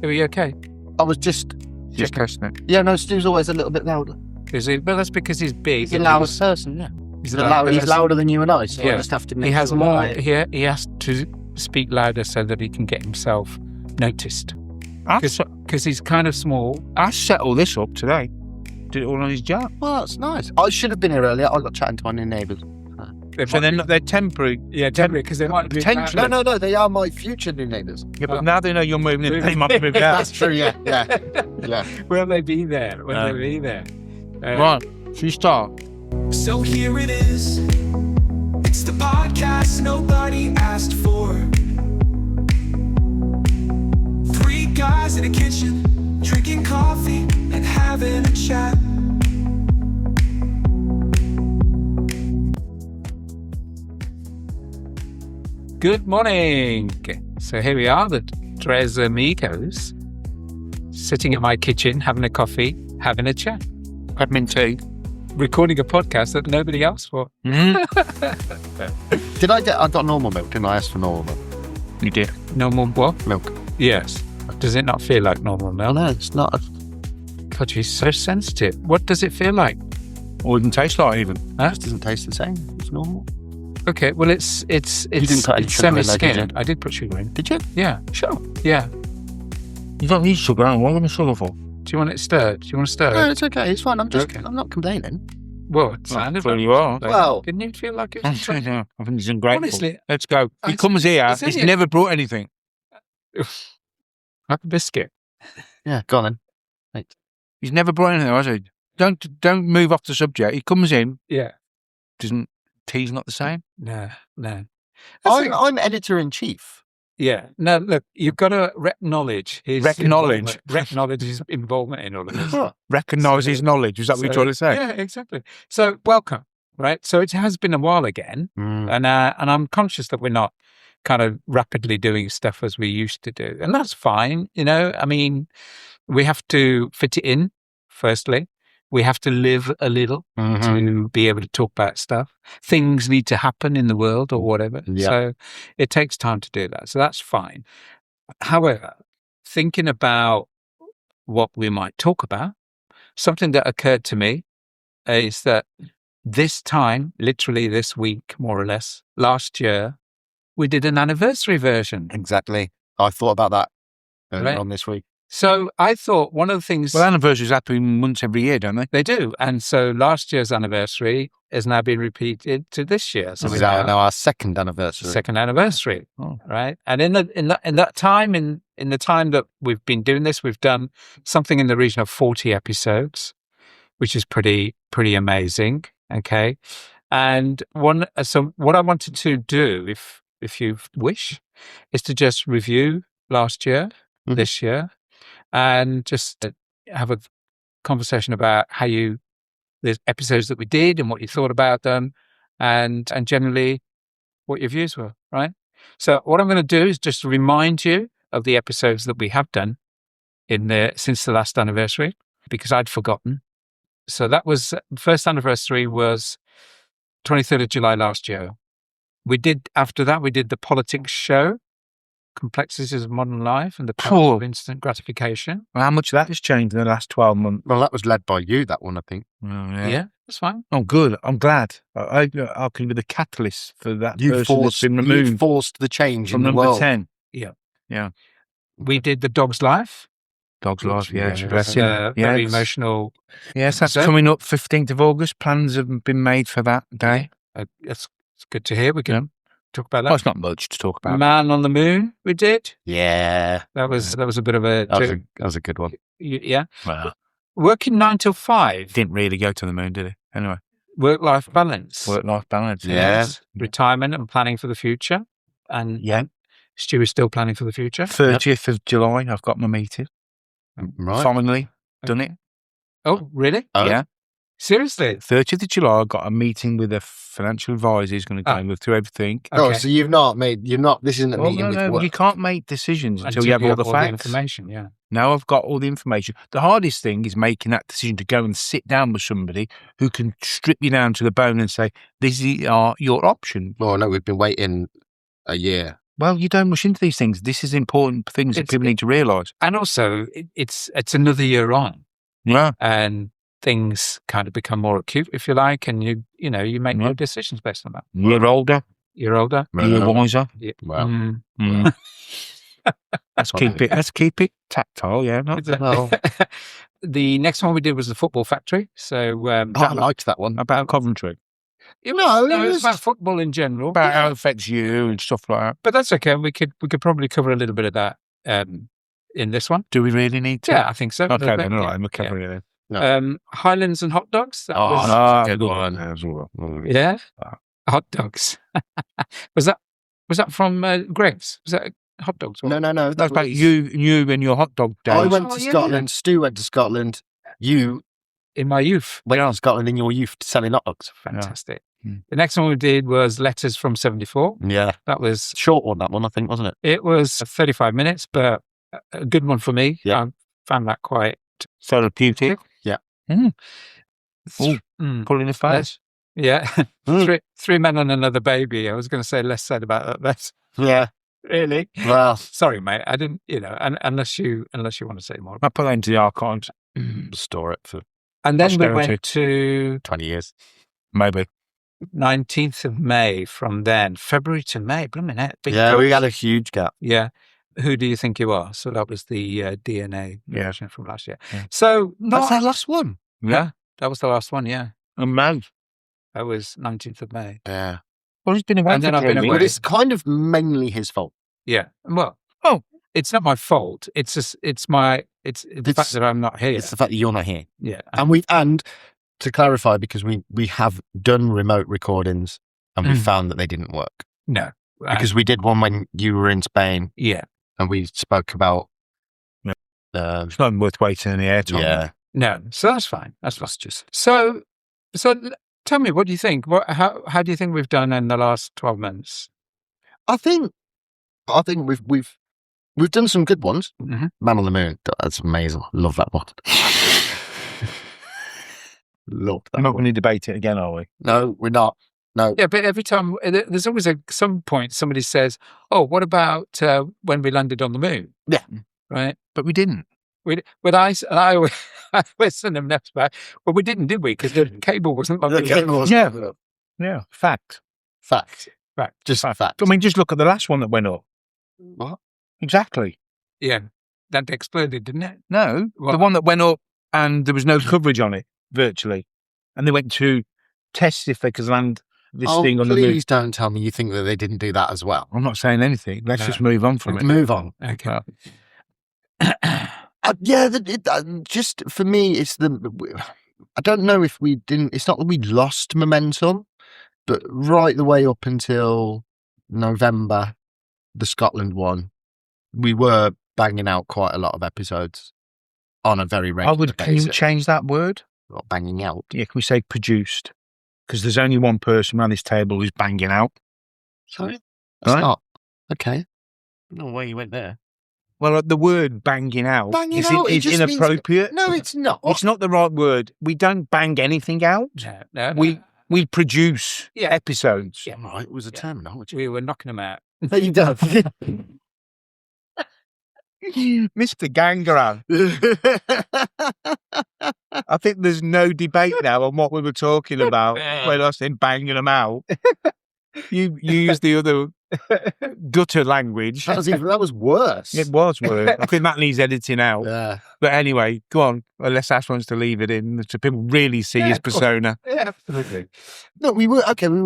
Are you okay? I was just testing it. Yeah, no, Stu's always a little bit louder. Is he? Well, that's because he's big. He's the loudest person, yeah. He's He's louder than you and I, so I just have to make He has sure more. that He has to speak louder so that he can get himself noticed. Because he's kind of small. I set all this up today. Did it all on his job. Well, that's nice. I should have been here earlier. I got chatting to my new neighbours. So they're temporary. Yeah, temporary, because they might be potentially. No, they are my future new neighbours. Yeah, but now they know you're moving in, they might move out. That's true, yeah. Will they be there? Will they be there? Right, should we start? So here it is. It's the podcast nobody asked for. Three guys in a kitchen, drinking coffee and having a chat. Good morning. So here we are, the Tres Amigos, sitting in my kitchen, having a coffee, having a chat. Admin tea. Recording a podcast that nobody asked for. I got normal milk, didn't I? Ask for normal milk. You did. Normal what? Milk. Yes. Does it not feel like normal milk? No, it's not. God, you're so sensitive. What does it feel like? Or it doesn't taste like even. Huh? It doesn't taste the same. It's normal. Okay, well, it's didn't put any sugar in there, did semi-skimmed. you? I did put sugar in. Did you? Yeah. Sure. Yeah. You don't need sugar, what am I sugar for? Do you want it stirred? Do you want to stir No, it? it's okay. It's fine. I'm not complaining. Well, it sounded Clearly like you are. Well, Didn't you feel like it I was think he's ungrateful. Honestly, Let's go. He I- comes here, it's in he's it. never brought anything. like a biscuit? yeah, go on then. Right. He's never brought anything, has he? Don't move off the subject. He comes in, Yeah. tea's not the same? No. I'm editor-in-chief. Yeah. No, look, you've got to acknowledge his Acknowledge. acknowledge his involvement in all of this. What? Recognise his knowledge. Is that what you're trying to say? Yeah, exactly. So welcome, right? So it has been a while again, and I'm conscious that we're not kind of rapidly doing stuff as we used to do, and that's fine. I mean, we have to fit it in. Firstly, we have to live a little to be able to talk about stuff. Things need to happen in the world or whatever. Yeah. So it takes time to do that. So that's fine. However, thinking about what we might talk about, something that occurred to me is that this time, literally this week, more or less, last year, we did an anniversary version. Exactly. I thought about that earlier Right. on this week. So I thought one of the things... Well, anniversaries happen once every year, don't they? They do. And so last year's anniversary has now been repeated to this year. So This we is now now our second anniversary. second anniversary, Oh. right? And in that time, in the time that we've been doing this, we've done something in the region of 40 episodes, which is pretty amazing. Okay. And so what I wanted to do, if you wish, is to just review last year, this year, and just have a conversation about the episodes that we did and what you thought about them, and generally what your views were, right? So what I'm going to do is just remind you of the episodes that we have done since the last anniversary, because I'd forgotten. So that was first anniversary was 23rd of July last year. After that we did the politics show, Complexities of Modern Life and the Power of Instant Gratification. Well, how much that has changed in the last 12 months? Well, that was led by you, that one, I think. Oh, Yeah, that's fine. Oh, good. I'm glad. I can be the catalyst for that You version that's been you removed forced the change from in the number world. 10. We did the Dog's Life. Dog's Life, yeah. Yeah, That's Very emotional. Yes, that's So- coming up 15th of August. Plans have been made for that day. It's good to hear. We can talk about Well, that. it's not much to talk about. Man on the Moon, we did. Yeah. That was a bit of a That was a good one. yeah. Well, Working 9 till 5. didn't really go to the moon, did he? Anyway, Work-life balance. work-life balance. Yeah. Yes. Retirement and planning for the future. And Yeah. Stu is still planning for the future. 30th of July, I've got my meeting. Right. Finally done it. Oh, really? Oh. Yeah. Seriously? 30th of July, I've got a meeting with a financial advisor who's going to go through everything. Oh, Okay. so this isn't a Well, meeting with no, work. you can't make decisions until you have all the facts. information, yeah. Now I've got all the information. The hardest thing is making that decision to go and sit down with somebody who can strip you down to the bone and say, these are your options. Well, no, we've been waiting a year. Well, you don't rush into these things. This is important things that people need to realise. And also, it's another year on, Yeah. and things kind of become more acute, if you like, and you make new decisions based on that. You're older. You're older. You're wiser. Yeah. Well, Let's keep it tactile. Yeah. well, The next one we did was the Football Factory. So I liked that one. About Coventry. it No, was, it it's was- about football in general. About how it affects you and stuff like that. But that's okay. We could probably cover a little bit of that in this one. Do we really need to? Yeah, I think so. Okay, A little bit, then. All yeah. right. We'll cover it then. Highlands and hot dogs. That Oh, was, that's a good good one. as well. yeah, hot dogs. was that from Greg's? Was that hot dogs? No. That's about you and your hot dog days. I went to Oh, yeah. Scotland. Stu went to Scotland. You In my youth. went to Scotland in your youth selling hot dogs. Fantastic. Hmm. The next one we did was Letters from 74. Yeah. That was Short one, that one, I think, wasn't it? It was 35 minutes, but a good one for me. Yeah. I found that quite. Therapeutic. Ooh, Mm. pulling the face. Yeah. Mm. Three men and another baby. I was going to say less said about that. That's Yeah. really. Well, Sorry, mate. I didn't, unless you want to say more. I put that into the archives. store it for And then we Posterity. went to 20 years. Maybe. 19th of May from then, February to May. Blooming heck. Big Yeah, we jump. had a huge gap. Yeah. Who do you think you are? So that was the DNA Yeah. version from last year. Yeah. So That's our last one. yeah, that was the last one. Yeah. And May. That was 19th of May. Yeah. Well, he's been away And then for I've been 3 away. But weeks. it's kind of mainly his fault. Yeah. Well, Oh. it's not my fault. It's just, it's the It's- fact that I'm not here. It's the fact that you're not here. Yeah. And to clarify, because we have done remote recordings and we Mm. found that they didn't work. No. Because we did one when you were in Spain Yeah. and we spoke about It's not worth waiting in the air time. yeah. No. So that's fine. That's just. So tell me, what do you think? How do you think we've done in the last 12 months? I think we've done some good ones. Mhm. Man on the Moon. That's amazing. Love that one. Love that We're not one. going to debate it again, are we? No, we're not. No. Yeah, but every time there's always some point somebody says, "Oh, what about when we landed on the moon?" Yeah. Right. But we didn't. But I always send them notes back. Well, we didn't, did we? Because the cable wasn't. The cable was- Yeah. Yeah. Fact. Fact. Fact. Just fact. I mean, just look at the last one that went up. What? Exactly. Yeah, that exploded, didn't it? No, What? the one that went up and there was no coverage on it virtually, and they went to test if they could land this thing on the moon. Please don't tell me you think that they didn't do that as well. I'm not saying anything. Let's No. just move on from it. Move on. Okay. Well, Yeah, just for me, it's I don't know if we didn't. It's not that we lost momentum, but right the way up until November, the Scotland one, we were banging out quite a lot of episodes on a very regular can you basis. change that word? Not banging out. Yeah, can we say produced? Because there's only one person around this table who's banging out. Sorry, it's Right. not okay. No way you went there. Well, the word banging out Banging is, out, it is just means- inappropriate. No, it's not. It's not the right word. We don't bang anything out. No. We produce Yeah. episodes. Yeah. Right, it was a Yeah. terminology. We were knocking them out. There you go. Mr. Gangaran. I think there's no debate now on what we were talking about when I said banging them out. You used the other gutter language. that was worse. It was worse. I think that needs editing out. Yeah. But anyway, go on. Unless Ash wants to leave it in so people really see Yeah, his of course. persona. Yeah, absolutely. No, we were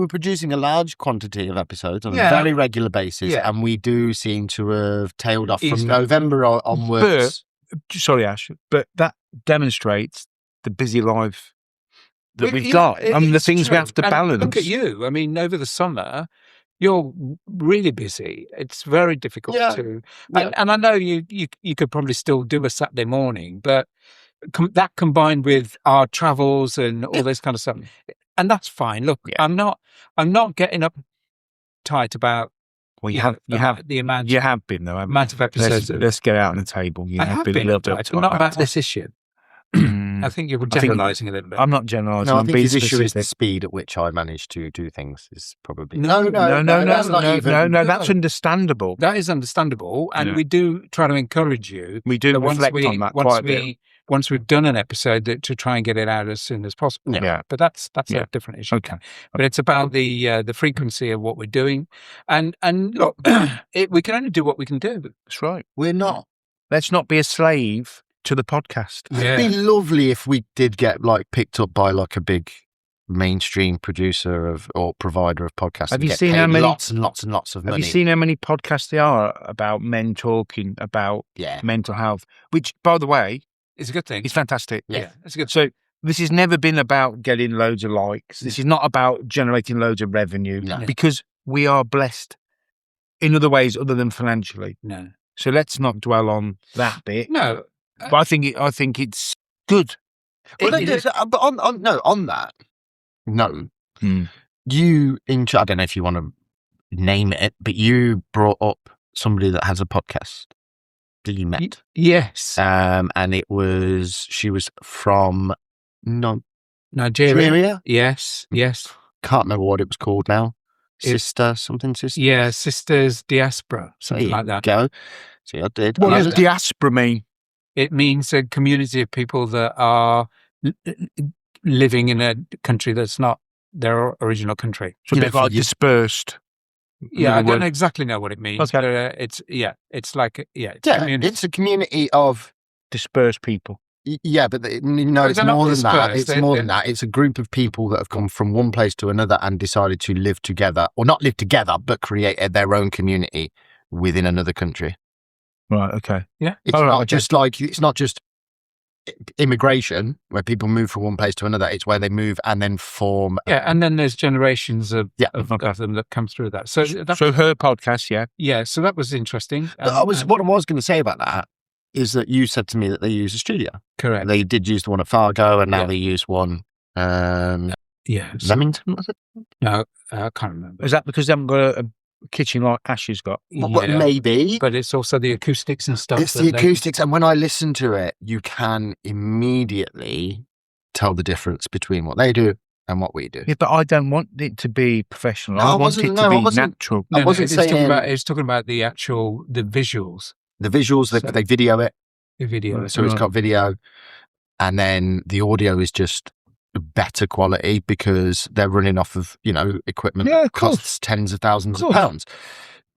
producing a large quantity of episodes on Yeah. a very regular basis, Yeah. and we do seem to have tailed off from Easily. November onwards. Sorry, Ash, but that demonstrates the busy life that we've Yeah, got and the it's things we true. have to And balance. Look at you. I mean, over the summer, you're really busy. It's very difficult Yeah. to. Yeah. And I know you could probably still do a Saturday morning, but that combined with our travels and all this kind of stuff, and that's fine. Look, Yeah. I'm not getting up tight about Well, you have the amount been though. haven't amount of you? episodes. Let's get out on the table. You I have have been been a little bit uptight, but not about this issue. I think you're think- generalising a little bit. I'm not generalising. No, I I'm think being his issue is the specific. speed at which I manage to do things is probably No, that's not even. That's understandable. That is understandable, and Yeah. we do try to encourage you. We do that reflect on that quite a bit. Once we've done an episode, to try and get it out as soon as possible. Yeah. But that's Yeah. a different issue. Okay. But it's about the frequency of what we're doing, and look, we can only do what we can do. That's right. We're not. Let's not be a slave to the podcast. Yeah. It'd be lovely if we did get picked up by a big mainstream producer or provider of podcasts. Have and you get seen paid how many- lots and lots and lots of Have money? you seen how many podcasts there are about men talking about Yeah. mental health? Which, by the way, It's a good thing. is fantastic. Yeah. It's a good. So this has never been about getting loads of likes. This is not about generating loads of revenue No. because we are blessed in other ways other than financially. No, So let's not dwell on that bit. no. But I think it's good. Well, It is. but on that note, Hmm. I don't know if you want to name it, but you brought up somebody that has a podcast that you met. Yes, And she was from Nigeria. Nigeria. Yes, yes. Can't remember what it was called now. It's- Sister. Yeah, Sisters Diaspora, something There like you that. Go. See, I did. What I does was- diaspora mean? It means a community of people that are living in a country that's not their original country. It's a You bit know, like you- dispersed. Yeah, I Another don't exactly know what it means. Okay. But, it's like it's Yeah, community. it's a community of. dispersed people. Yeah, but it's more they're not than that. dispersed, It's more than that. It's a group of people that have come from one place to another and decided to live together, or not live together, but create their own community within another country. Right. Okay. It's All right, not okay. just it's not just immigration where people move from one place to another. It's where they move and then form. Yeah, and then there's generations of Yeah, of okay. them that come through that. So that, So her podcast, yeah. yeah, so that was interesting. But what I was going to say about that is that you said to me that they use a studio. correct. They did use the one at Fargo, and now Yeah. they use one. Yeah, Leamington, was it? no, I can't remember. Is that because they haven't got a kitchen like Ash's got? Well, Yeah, maybe. but it's also the acoustics and stuff. It's that the they- acoustics, and when I listen to it, you can immediately tell the difference between what they do and what we do. Yeah, but I don't want it to be professional. No, I I want wasn't- it no, to I be wasn't- natural. I wasn't it's talking saying- about. It's talking about the visuals, The visuals, So- they video it, the video. so it's got video, and then the audio is just better quality because they're running off of equipment Yeah, that of course. costs tens of thousands Of of course. pounds.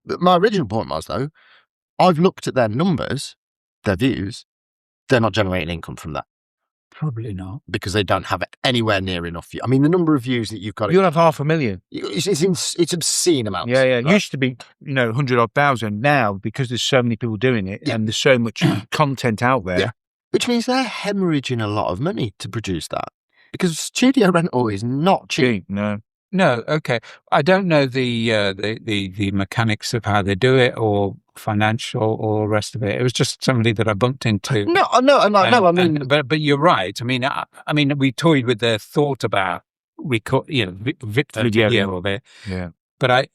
But my original point was, though, I've looked at their numbers, their views. They're not generating income from that Probably not. because they don't have anywhere near enough views. I mean, the number of views that you've got, You'll have 500,000. it's obscene amounts. Yeah, yeah. It right? used to be, 100,000. Now, because there's so many people doing it Yeah. and there's so much content out there, Yeah. Which means they're hemorrhaging a lot of money to produce that. Because studio rental is not cheap. cheap. No. No, okay. I don't know the mechanics of how they do it or financial or the rest of it. It was just somebody that I bumped into. No, I mean, but you're right. I mean, we toyed with the thought about video of it. Yeah. But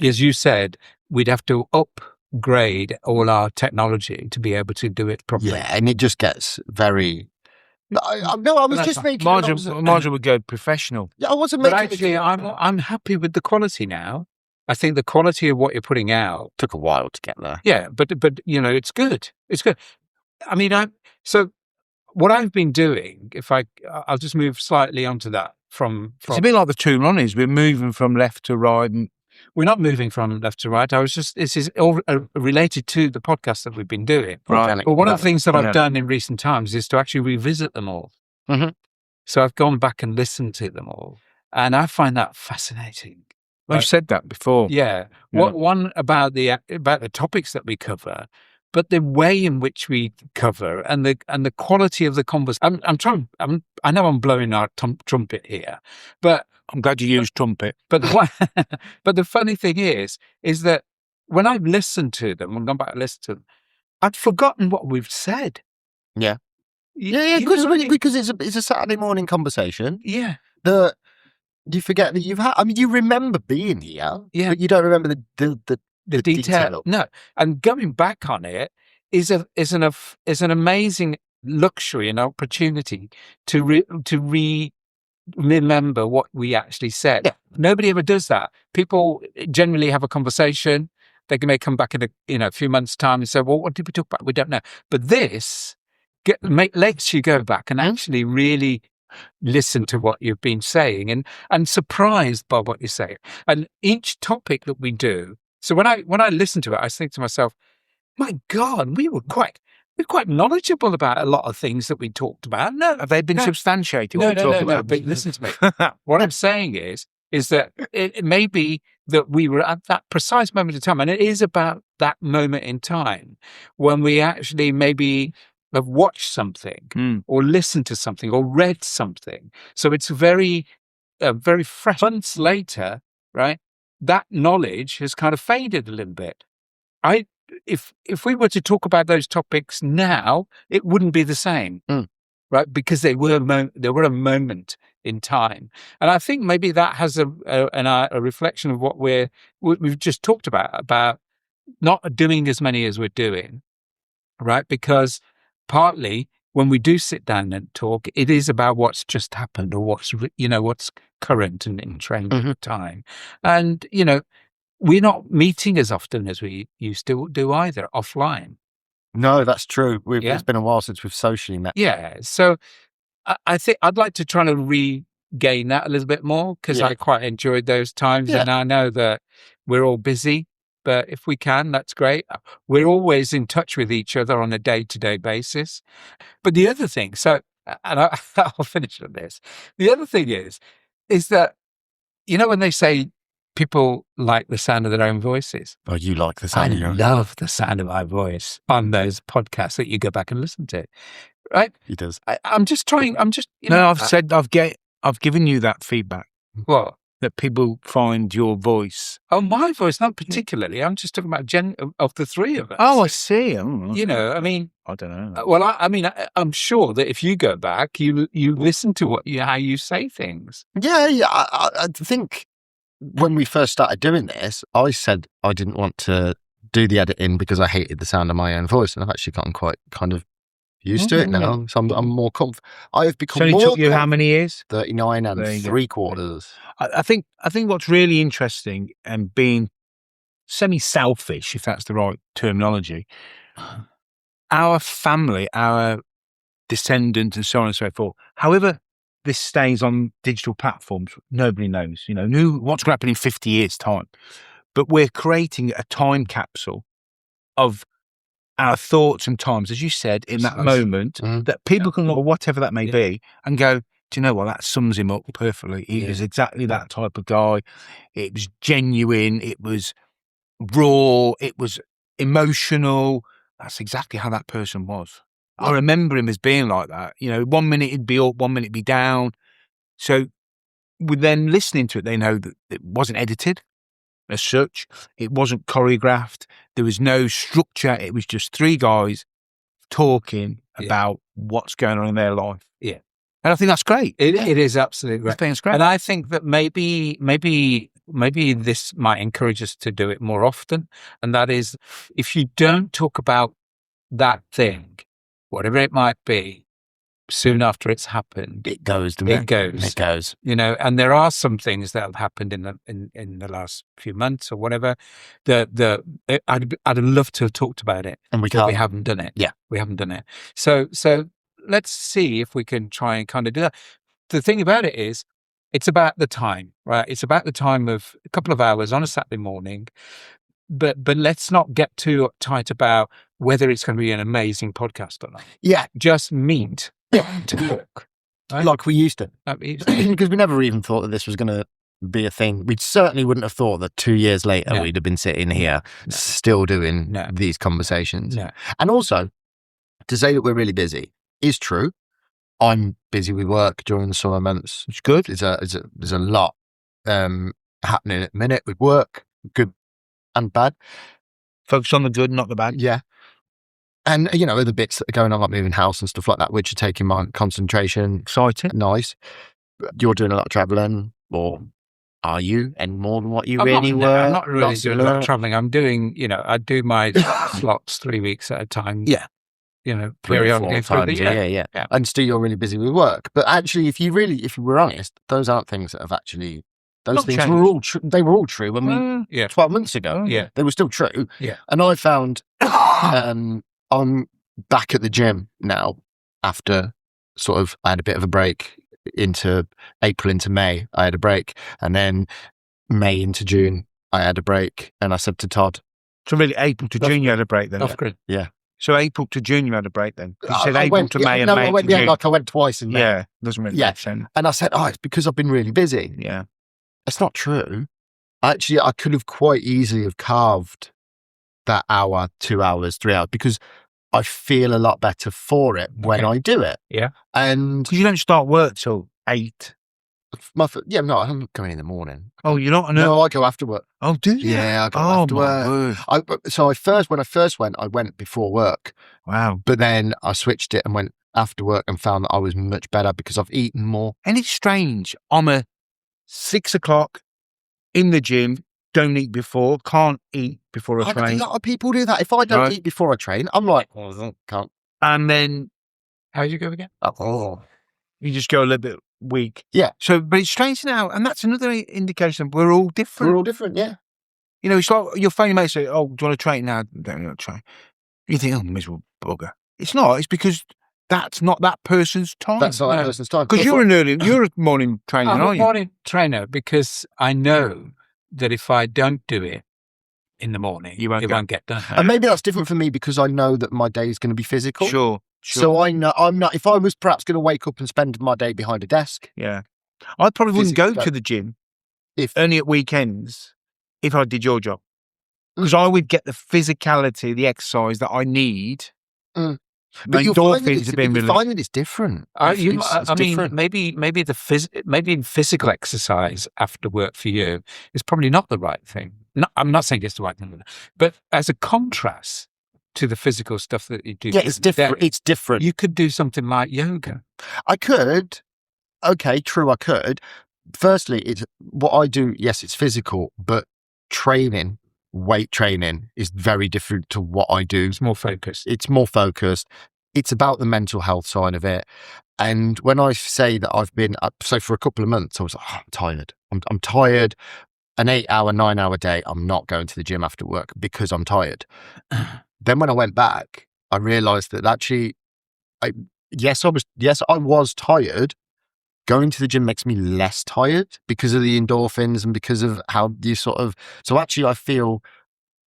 as you said, we'd have to upgrade all our technology to be able to do it properly. yeah, and it just gets very. I was That's just fine. making. Margin would go professional. I wasn't But making. actually, I'm happy with the quality now. I think the quality of what you're putting out. took a while to get there. Yeah, but it's good. It's good. I mean, so what I've been doing. I'll just move slightly onto that from. It's a bit like the two Ronnies. We're moving from left to right. And We're not moving from left to right. This is all related to the podcast that we've been doing. Right. But one of the things that Yeah. I've done in recent times is to actually revisit them all. Mhm. So I've gone back and listened to them all, and I find that fascinating. I've said that before. Yeah. Yeah. One about the topics that we cover, but the way in which we cover and the quality of the conversation. I know I'm blowing our trumpet here, but I'm glad you used trumpet. but but the funny thing is that when I've listened to them and gone back and listened to them, I'd forgotten what we've said. Yeah. You Because know, because it's a Saturday morning conversation yeah. that you forget that you've had. I mean, you remember being here, Yeah. but you don't remember the The detail. No, and going back on it is an amazing luxury and opportunity to remember what we actually said. Yeah. Nobody ever does that. People generally have a conversation. May come back in a few months' time and say, "Well, what did we talk about? We don't know." But this lets you go back and actually really listen to what you've been saying and surprised by what you say. And each topic that we do. So when I listen to it, I think to myself, "My God, we're quite knowledgeable about a lot of things that we talked about." No, Have they been substantiated? What no. we're talking But listen to me. What I'm saying is that it may be that we were at that precise moment in time, and it is about that moment in time when we actually maybe have watched something or listened to something or read something. So it's very fresh. Months later, right? That knowledge has kind of faded a little bit. If we were to talk about those topics now, it wouldn't be the same, right? Because they were a moment in time, and I think maybe that has a reflection of what we've just talked about not doing as many as we're doing, right? Because partly when we do sit down and talk, it is about what's just happened or what's current and in trend at the time, and we're not meeting as often as we used to do either offline. No, that's true. It's been a while since we've socially met. Yeah. So I think I'd like to try to regain that a little bit more because I quite enjoyed those times. Yeah. And I know that we're all busy, but if we can, that's great. We're always in touch with each other on a day-to-day basis. But the other thing, and I'll finish with this. The other thing is that, when they say, people like the sound of their own voices. Oh, you like the sound of your own? I love the sound of my voice on those podcasts that you go back and listen to. Right? He does. I'm just trying. I've given you that feedback. What? That people find your voice. Oh, my voice, not particularly. I'm just talking about of the three of us. Oh, I see. I mean, I don't know. Well, I'm sure that if you go back, you listen to how you say things. Yeah. I think when we first started doing this, I said I didn't want to do the editing because I hated the sound of my own voice, and I've actually gotten quite kind of used to it now. So I'm more confident. I have become So more. it took you how many years? 39 and 3/4. I think what's really interesting and being semi-selfish, if that's the right terminology, our family, our descendants, and so on and so forth. However, this stays on digital platforms, nobody knows, what's going to happen in 50 years' time. But we're creating a time capsule of our thoughts and times, as you said, in that moment, that people can look at whatever that may be and go, do you know what, that sums him up perfectly. He was exactly that type of guy. It was genuine. It was raw. It was emotional. That's exactly how that person was. I remember him as being like that. 1 minute he'd be up, 1 minute he'd be down. So with them listening to it, they know that it wasn't edited as such. It wasn't choreographed. There was no structure. It was just three guys talking about what's going on in their life. Yeah. And I think that's great. It is absolutely great. I think it's great. And I think that maybe this might encourage us to do it more often. And that is, if you don't talk about that thing, whatever it might be, soon after it's happened, It goes. It goes. It goes. And there are some things that have happened in the last few months or whatever. I'd love to have talked about it, And we but can't. we haven't done it. Yeah. We haven't done it. So let's see if we can try and kind of do that. The thing about it is, it's about the time, right? It's about the time of a couple of hours on a Saturday morning. But let's not get too uptight about whether it's going to be an amazing podcast or not. Yeah. Just meet to talk. Right? Like we used to. Because Because we never even thought that this was going to be a thing. We certainly wouldn't have thought that 2 years later we'd have been sitting here still doing these conversations. No. And also, to say that we're really busy is true. I'm busy with work during the summer months. It's good. There's a lot happening at the minute with work, good and bad. Focus on the good, not the bad. Yeah. And, other bits that are going on, like moving house and stuff like that, which are taking my concentration. Exciting. Nice. You're doing a lot of traveling, or are you? Any more than what you I'm not really Lots doing a lot of traveling. I'm doing, I do my slots 3 weeks at a time. Yeah. periodically through the year. Yeah. And still you're really busy with work. But actually, if you were honest, those aren't things that have actually, those Not things changed. were all true. They were all true when we, 12 months ago. Yeah. They were still true. Yeah. And I found, I'm back at the gym now after I had a bit of a break into April into May. I had a break, and then May into June, I had a break. And I said to Todd, So really, April to June, you had a break then? Off grid. yeah. So April to June, you had a break then? You said I April went, to May and no, May I went, to yeah, June. like I went twice in May. Yeah, doesn't really make sense. And I said, it's because I've been really busy. Yeah. It's not true. Actually, I could have quite easily have carved that hour, 2 hours, 3 hours, because I feel a lot better for it when I do it. Yeah. And Because you don't start work till 8. I'm not going in the morning. Oh, you're not? No, I go after work. Oh, do you? Yeah, I go Oh, after my work. word. When I first went, I went before work, Wow. but then I switched it and went after work and found that I was much better because I've eaten more. And it's strange. I'm a 6 o'clock in the gym, don't eat before, can't eat before I A train. lot of people do that. If I don't Right. eat before I train, I'm like, can't. And then How did you go again? you just go a little bit weak. Yeah. So, but it's strange now. And that's another indication we're all different. We're all different, yeah. You know, it's like your phone mate say, "Oh, do you want to train now?" Don't want to train. You think, "Oh, miserable bugger." It's not. It's because that's not that person's time. That's not that person's time. Because you're a morning trainer, I'm a aren't you? morning trainer because I know that if I don't do it in the morning, You won't it go. won't get done. And maybe that's different for me because I know that my day is going to be physical. Sure. So I know I'm not. If I was perhaps going to wake up and spend my day behind a desk, Yeah. I probably wouldn't go Physically, to the gym if only at weekends if I did your job. Because I would get the physicality, the exercise that I need. but The you'll find that endorphins it's, have been you released. find that it's different. It's I mean, different. maybe in physical exercise after work for you is probably not the right thing. No, I'm not saying it's the right thing, but as a contrast to the physical stuff that you do, Yeah, it's different. It's different. You could do something like yoga. I could. Okay, true. I could. Firstly, it's what I do. Yes, it's physical, but weight training is very different to what I do. It's more focused. It's more focused. It's about the mental health side of it. And when I say that I've been, so for a couple of months, I was like, I'm tired. I'm tired. An 8-hour, 9-hour day, I'm not going to the gym after work because I'm tired. Then when I went back, I realized that actually, I was tired. Going to the gym makes me less tired because of the endorphins and because of how you so actually I feel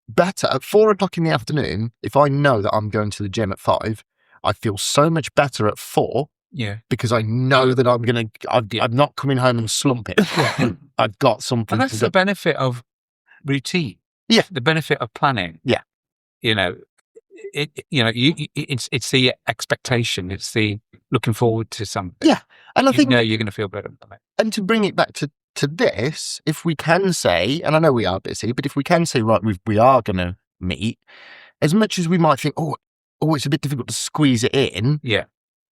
better at 4 o'clock in the afternoon. If I know that I'm going to the gym at 5, I feel so much better at 4 Yeah. because I know that I'm not coming home and slumping. I've got something And that's to the do. benefit of routine. Yeah. The benefit of planning. Yeah. You know, it's the expectation. It's the looking forward to something. Yeah. And I think you're going to feel better from it. and to bring it back to this, if we can say, and I know we are busy, but if we can say, right, we are going to meet, as much as we might think, oh, it's a bit difficult to squeeze it in. Yeah.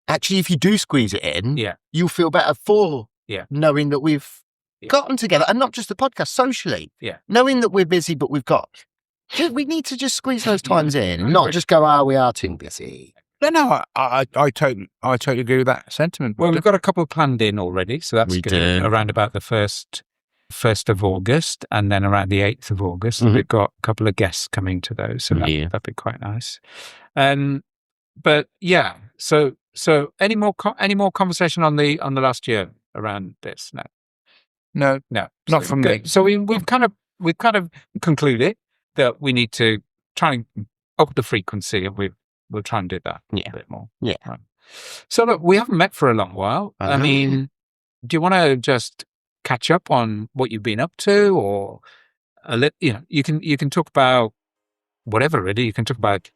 Actually, if you do squeeze it in, Yeah. you'll feel better for knowing that we've Yeah. gotten together, and not just the podcast, socially. Yeah. Knowing that we're busy, but we need to just squeeze those times in, and not just go, we are too busy. No, I totally agree with that sentiment. Well, we've got a couple planned in already, so that's We good. do. Around about the 1st of August, and then around the 8th of August, Mhm. we've got a couple of guests coming to those, so that'd be quite nice. But yeah, so any more conversation on the last year around this? No, not So from good. me. So we've kind of concluded that we need to try and up the frequency, and we'll try and do that a bit more. Yeah. Right. So look, we haven't met for a long while. I mean, do you want to just catch up on what you've been up to, or you can talk about whatever, really. You can talk about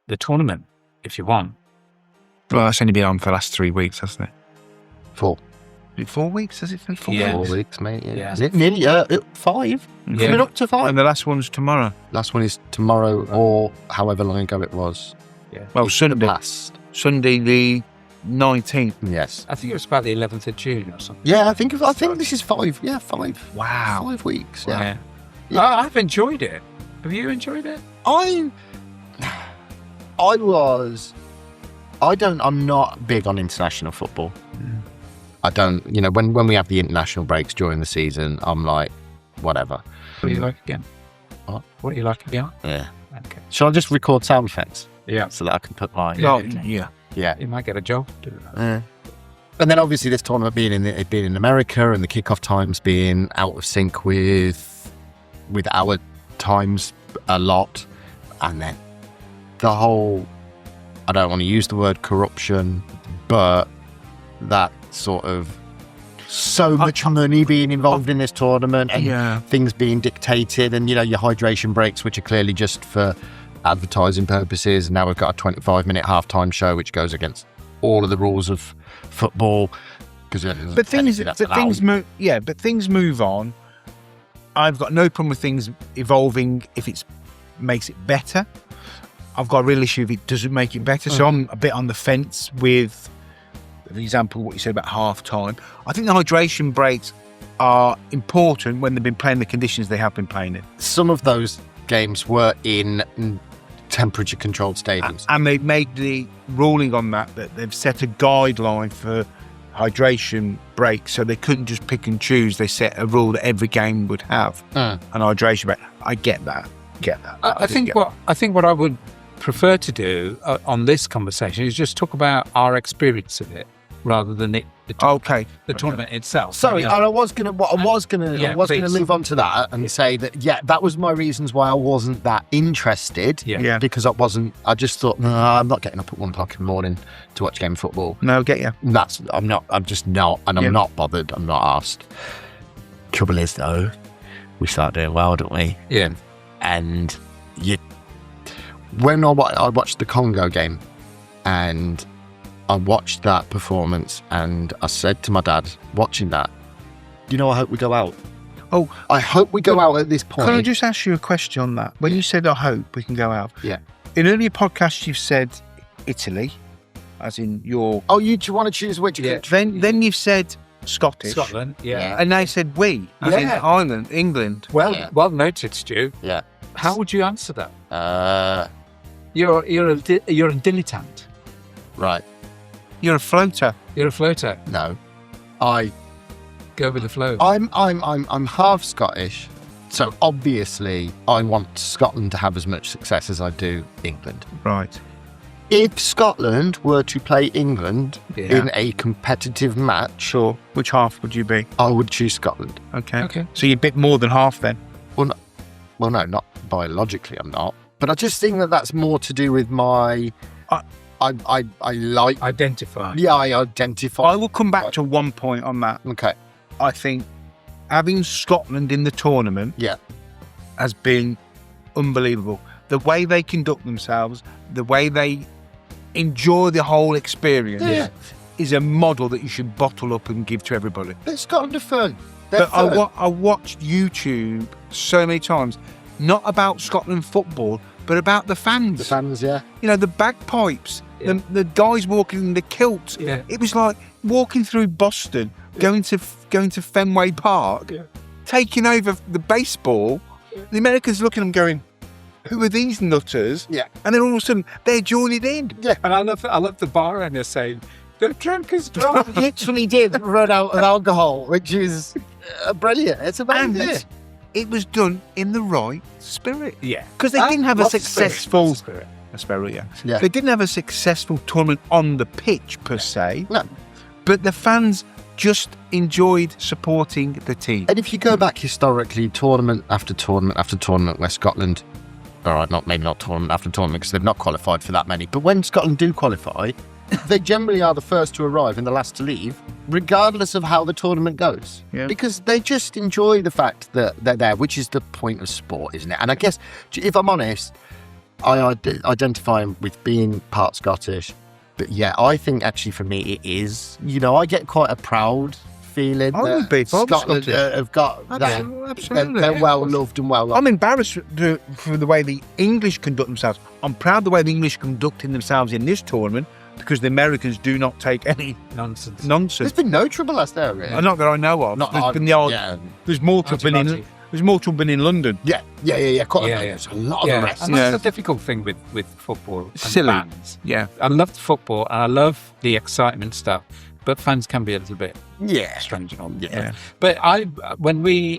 the tournament if you want. Well, that's only been on for the last 3 weeks, hasn't it? 4. Is it 4 weeks? Has it been 4 Yeah. weeks? 4 weeks, mate. Yeah. Yeah. Is it nearly 5? Yeah. Coming up to 5. And the last one's tomorrow. Last one is tomorrow, or however long ago it was. Well, The Sunday. past. Sunday the 19th. Yes. I think it was about the 11th of June or something. Yeah, I think this is 5. Yeah, 5. Wow. 5 weeks. Yeah. I've enjoyed it. Have you enjoyed it? I was I'm not big on international football. I don't, when we have the international breaks during the season, I'm like, whatever. What do you like again? What do you like again? Yeah. Okay. Shall I just record sound effects? Yeah. So that I can put my... Yeah. You might get a job doing that. And then obviously this tournament being in America and the kickoff times being out of sync with our times a lot. And then the whole, I don't want to use the word corruption, but that sort of so much money being involved in this tournament and things being dictated and, your hydration breaks, which are clearly just for advertising purposes. Now we've got a 25-minute halftime show, which goes against all of the rules of football. But things move on. I've got no problem with things evolving if it makes it better. I've got a real issue if it doesn't make it better. So I'm a bit on the fence with the example what you said about half time. I think the hydration breaks are important when they've been playing the conditions they have been playing in. Some of those games were in temperature controlled stadiums. And they've made the ruling on that they've set a guideline for hydration breaks, so they couldn't just pick and choose. They set a rule that every game would have an hydration break. I get that. I think what I would prefer to do on this conversation is just talk about our experience of it rather than the tournament itself. Sorry, and I was gonna move on to that and say that that was my reasons why I wasn't that interested. Because I just thought, no, I'm not getting up at 1 o'clock in the morning to watch a game of football. No, get you. I'm just not, and I'm not bothered. I'm not asked. Trouble is though, we start doing well, don't we? Yeah. And when I watched the Congo game, and I watched that performance, and I said to my dad, watching that, I hope we go out. Oh, I hope we go out at this point. Can I just ask you a question on that? When you said, I hope we can go out. Yeah. In earlier podcasts, you've said Italy, as in your... Oh, do you want to choose which country? Then you've said Scotland, yeah. And they said we, as in Ireland, England. Well noted, Stu. Yeah. How would you answer that? You're a dilettante. Right. You're a floater. You're a floater. No. I go with the flow. I'm half Scottish, so obviously I want Scotland to have as much success as I do England. Right. If Scotland were to play England in a competitive match, sure, which half would you be? I would choose Scotland. Okay. So you're a bit more than half then? Well, no, not biologically. I'm not, but I just think that that's more to do with my. I like identify. Yeah, I identify. I will come back to one point on that. Okay. I think having Scotland in the tournament has been unbelievable. The way they conduct themselves, the way they enjoy the whole experience is a model that you should bottle up and give to everybody. Scotland are fun. I watched YouTube so many times, not about Scotland football, but about the fans. The fans, yeah. The bagpipes, the guys walking in the kilts. Yeah. It was like walking through Boston, going to Fenway Park, taking over the baseball. The Americans looking at them going, who are these nutters? Yeah. And then all of a sudden, they're joining in. Yeah. And I love the bar owner saying, the drunk is drunk. Literally did run out of alcohol, which is brilliant. It's amazing. And it was done in the right spirit. Yeah. Because they didn't have a successful... Spirit. Yeah. They didn't have a successful tournament on the pitch, per se. No. But the fans just enjoyed supporting the team. And if you go back historically, tournament after tournament after tournament where Scotland... All right, maybe not tournament after tournament because they've not qualified for that many. But when Scotland do qualify, they generally are the first to arrive and the last to leave, regardless of how the tournament goes. Yeah. Because they just enjoy the fact that they're there, which is the point of sport, isn't it? And I guess, if I'm honest, I identify with being part Scottish. But yeah, I think actually for me it is. I get quite a proud feeling I would be. Scotland have got that. Absolutely. They're well loved and well loved. I'm embarrassed for the way the English conduct themselves. I'm proud the way the English conducting themselves in this tournament because the Americans do not take any Nonsense. There's been no trouble, has there? Really? Not that I know of. There's been the odd. Yeah. There's more trouble in There's more trouble in London. Yeah. Quite Yeah, There's a lot of Yeah, arrests. and that's the difficult thing with football and Silly. fans. Yeah. I love football and I love the excitement stuff, but fans can be a little bit Yeah. strange and all. Yeah. But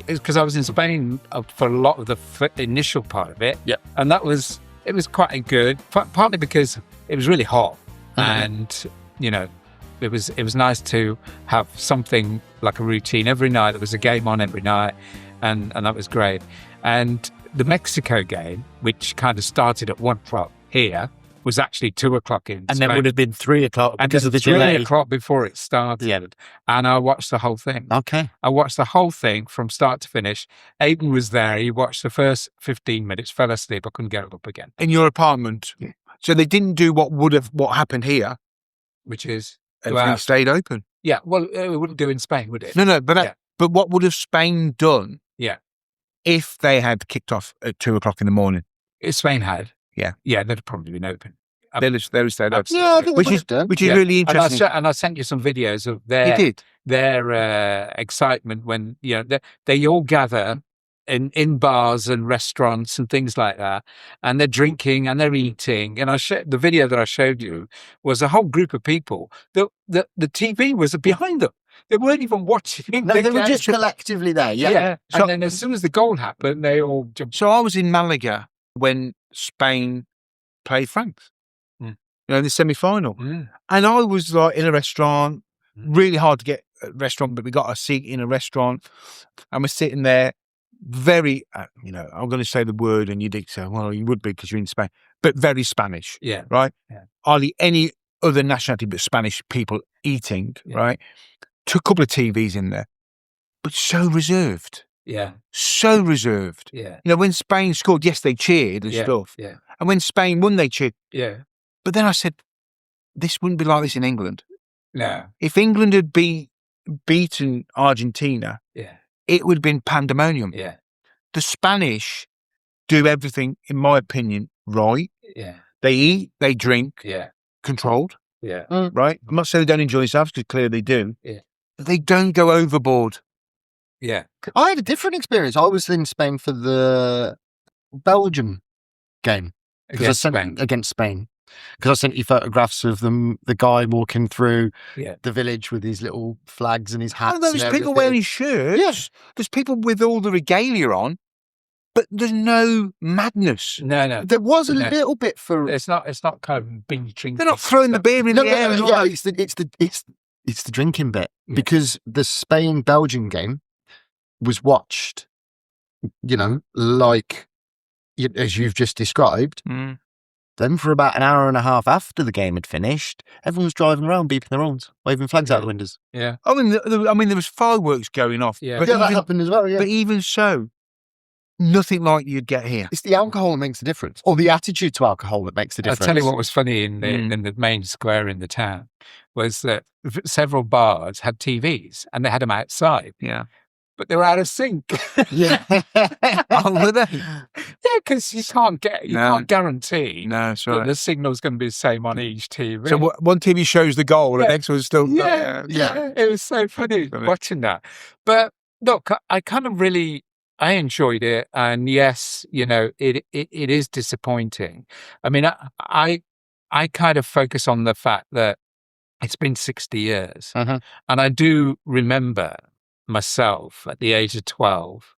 because I was in Spain for a lot of the initial part of it, Yeah. and it was quite good, partly because it was really hot, and it was nice to have something like a routine every night. There was a game on every night, and that was great. And the Mexico game, which kind of started at 1:00 here, was actually 2:00 in And Spain. then would have been 3:00 and because of the 3:00 delay. before it started. Yeah. And I watched the whole thing. Okay. I watched the whole thing from start to finish. Aiden was there. He watched the first 15 minutes, fell asleep. I couldn't get up again. In your apartment. Yeah. So they didn't do what happened here. Which is, Everything stayed open. yeah, well, it wouldn't do in Spain, would it? No, but Yeah. but what would have Spain done? Yeah. If they had kicked off at 2:00 in the morning, If Spain had. Yeah. Yeah, they'd have probably been open. they'd have stayed open. Yeah, I think Which they is would have done. which is Yeah. really interesting. And I sent you some videos of You did. their excitement when they all gather in bars and restaurants and things like that, and they're drinking and they're eating. And the video that I showed you was a whole group of people. The TV was behind them. They weren't even watching. No, the they were game. just collectively there. Yeah. Yeah. So- And then as soon as the goal happened, they all jumped. So I was in Malaga when Spain played France. Mm. In the semi-final. Mm. And I was like in a restaurant, Mm. really hard to get a restaurant, but we got a seat in a restaurant and we're sitting there very, I'm going to say the word and you'd say, well, you would be because you're in Spain, but very Spanish, Yeah. right? Yeah. Hardly any other nationality but Spanish people eating, Yeah. right? Took a couple of TVs in there, but so reserved, Yeah. so reserved. Yeah. When Spain scored, yes, they cheered and Yeah. stuff. Yeah. And when Spain won, they cheered. Yeah. But then I said, this wouldn't be like this in England. No. If England had beaten Argentina, Yeah. it would have been pandemonium. Yeah. The Spanish do everything, in my opinion, right. Yeah. They eat, they drink, Yeah. controlled, Yeah. right? I'm not saying they don't enjoy themselves, because clearly they do. Yeah. But they don't go overboard. Yeah. I had a different experience. I was in Spain for the Belgium game. Against Spain. Against Spain. Because I sent you photographs of the guy walking through Yeah. the village with his little flags and his hats. Oh, there's and people everything. wearing shirts. Yes. There's people with all the regalia on, but there's no madness. No. There was a No. little bit for. It's not kind of binge drinking. They're not throwing the beer in No, the air. and all yeah, that. it's the drinking bit Yeah. because the Spain Belgium game was watched, like as you've just described. Mm. Then for about an hour and a half after the game had finished, everyone was driving around, beeping their horns, waving flags out the windows. Yeah. I mean, there was fireworks going off. Yeah. But, Yeah, that even, happened as well. Yeah, but even so, nothing like you'd get here. it's the alcohol that makes the difference, or the attitude to alcohol that makes the I'll difference. tell you what was funny in the main square in the town was that several bars had TVs and they had them outside, Yeah. but they were out of sync. Yeah. Oh, were they? Yeah, because you can't guarantee No, that sorry. the signal's going to be the same on each TV. So one TV shows the goal, and Yeah. the next one's still. yeah, it was so funny Funny. watching that. But look, I kind of really I enjoyed it, and yes, it is disappointing. I mean, I kind of focus on the fact that it's been 60 years, Mhm. and I do remember myself at the age of 12